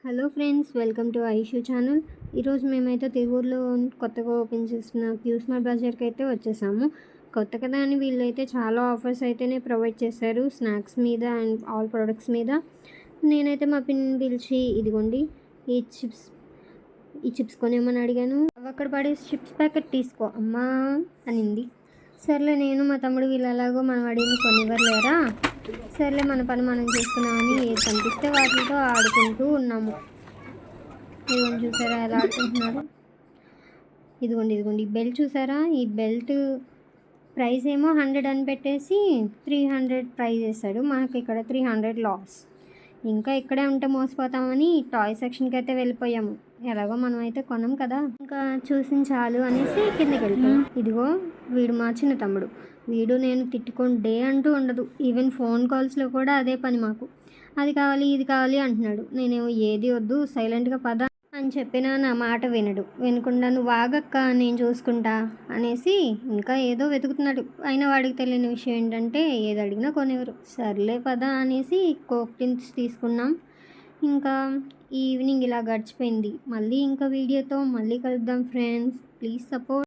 Hello friends, welcome to Aishu channel. ఈరోజు మేమైతే తిరువూరులో కొత్తగా ఓపెన్ చేసిన క్యూ స్మార్ట్ బజార్కి అయితే వచ్చేసాము. కొత్త కదా అని వీళ్ళైతే చాలా ఆఫర్స్ అయితేనే ప్రొవైడ్ చేశారు స్నాక్స్ మీద అండ్ ఆల్ ప్రొడక్ట్స్ మీద. నేనైతే మా పిన్ని పిలిచి ఇదిగోండి ఈ చిప్స్ కొనేమని అడిగాను. అక్కడ పడేసి చిప్స్ ప్యాకెట్ తీసుకో అమ్మా అనింది. సర్లే, నేను మా తమ్ముడు వీళ్ళలాగో మనం అడిగిన కొనివ్వలేరా, సర్లే మన పని మనం చేసుకున్నామని ఏది కనిపిస్తే వాటితో ఆడుకుంటూ ఉన్నాము. ఇదిగోండి చూసారా ఎలా ఆడుకుంటున్నారు. ఇదిగోండి బెల్ట్ చూసారా, ఈ బెల్ట్ ప్రైస్ ఏమో 100 అని పెట్టేసి 300 ప్రైస్ చేశాడు. మనకి ఇక్కడ 300 లాస్. ఇంకా ఇక్కడే ఉంటే మోసపోతామని టాయ్ సెక్షన్కి అయితే వెళ్ళిపోయాము. ఎలాగో మనం అయితే కొనం కదా, ఇంకా చూసిన చాలు అనేసి కిందకి వెళ్ళిపోయాం. ఇదిగో వీడు మా చిన్న తమ్ముడు. వీడు నేను తిట్టుకొని డే అంటూ ఉండదు. ఈవెన్ ఫోన్ కాల్స్లో కూడా అదే పని మాకు. అది కావాలి ఇది కావాలి అంటున్నాడు. నేనేమో ఏది వద్దు సైలెంట్గా పద అని చెప్పినా నా మాట వినకుండా నువ్వు ఆగక్క నేను చూసుకుంటా అనేసి ఇంకా ఏదో వెతుకుతున్నాడు. అయినా వాడికి తెలియని విషయం ఏంటంటే ఏది అడిగినా కొనేవారు. సర్లే పద అనేసి కోక్ డ్రింక్స్ తీసుకున్నాం. ఇంకా ఈవినింగ్ ఇలా గడిచిపోయింది. మళ్ళీ ఇంకా వీడియోతో మళ్ళీ కలుద్దాం ఫ్రెండ్స్. Please support.